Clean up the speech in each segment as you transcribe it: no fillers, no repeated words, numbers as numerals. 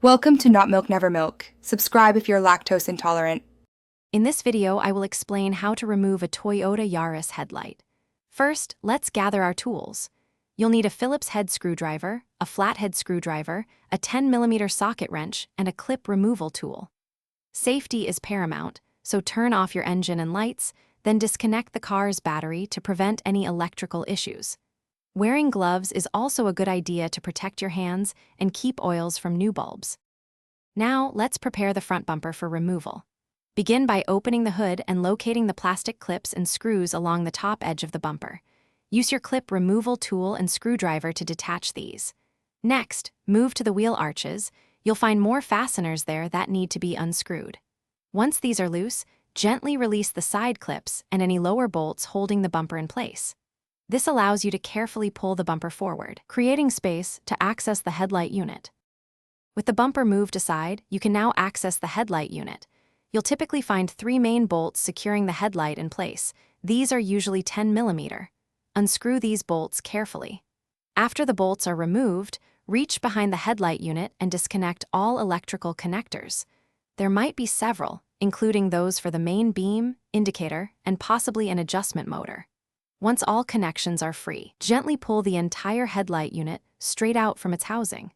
Welcome to Not Milk Never Milk. Subscribe if you're lactose intolerant. In this video, I will explain how to remove a Toyota Yaris headlight. First, let's gather our tools. You'll need a Phillips head screwdriver, a flathead screwdriver, a 10mm socket wrench, and a clip removal tool. Safety is paramount, so turn off your engine and lights, then disconnect the car's battery to prevent any electrical issues. Wearing gloves is also a good idea to protect your hands and keep oils from new bulbs. Now, let's prepare the front bumper for removal. Begin by opening the hood and locating the plastic clips and screws along the top edge of the bumper. Use your clip removal tool and screwdriver to detach these. Next, move to the wheel arches. You'll find more fasteners there that need to be unscrewed. Once these are loose, gently release the side clips and any lower bolts holding the bumper in place. This allows you to carefully pull the bumper forward, creating space to access the headlight unit. With the bumper moved aside, you can now access the headlight unit. You'll typically find 3 main bolts securing the headlight in place. These are usually 10mm. Unscrew these bolts carefully. After the bolts are removed, reach behind the headlight unit and disconnect all electrical connectors. There might be several, including those for the main beam, indicator, and possibly an adjustment motor. Once all connections are free, gently pull the entire headlight unit straight out from its housing.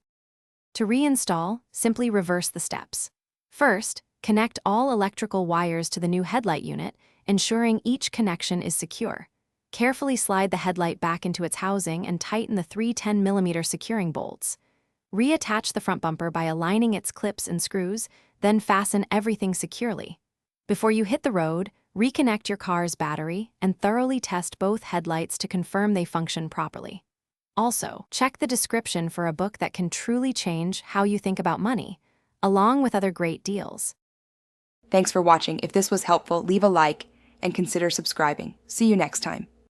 To reinstall, simply reverse the steps. First, connect all electrical wires to the new headlight unit, ensuring each connection is secure. Carefully slide the headlight back into its housing and tighten the 3 10mm securing bolts. Reattach the front bumper by aligning its clips and screws, then fasten everything securely. Before you hit the road, reconnect your car's battery and thoroughly test both headlights to confirm they function properly. Also, check the description for a book that can truly change how you think about money, along with other great deals. Thanks for watching. If this was helpful, leave a like and consider subscribing. See you next time.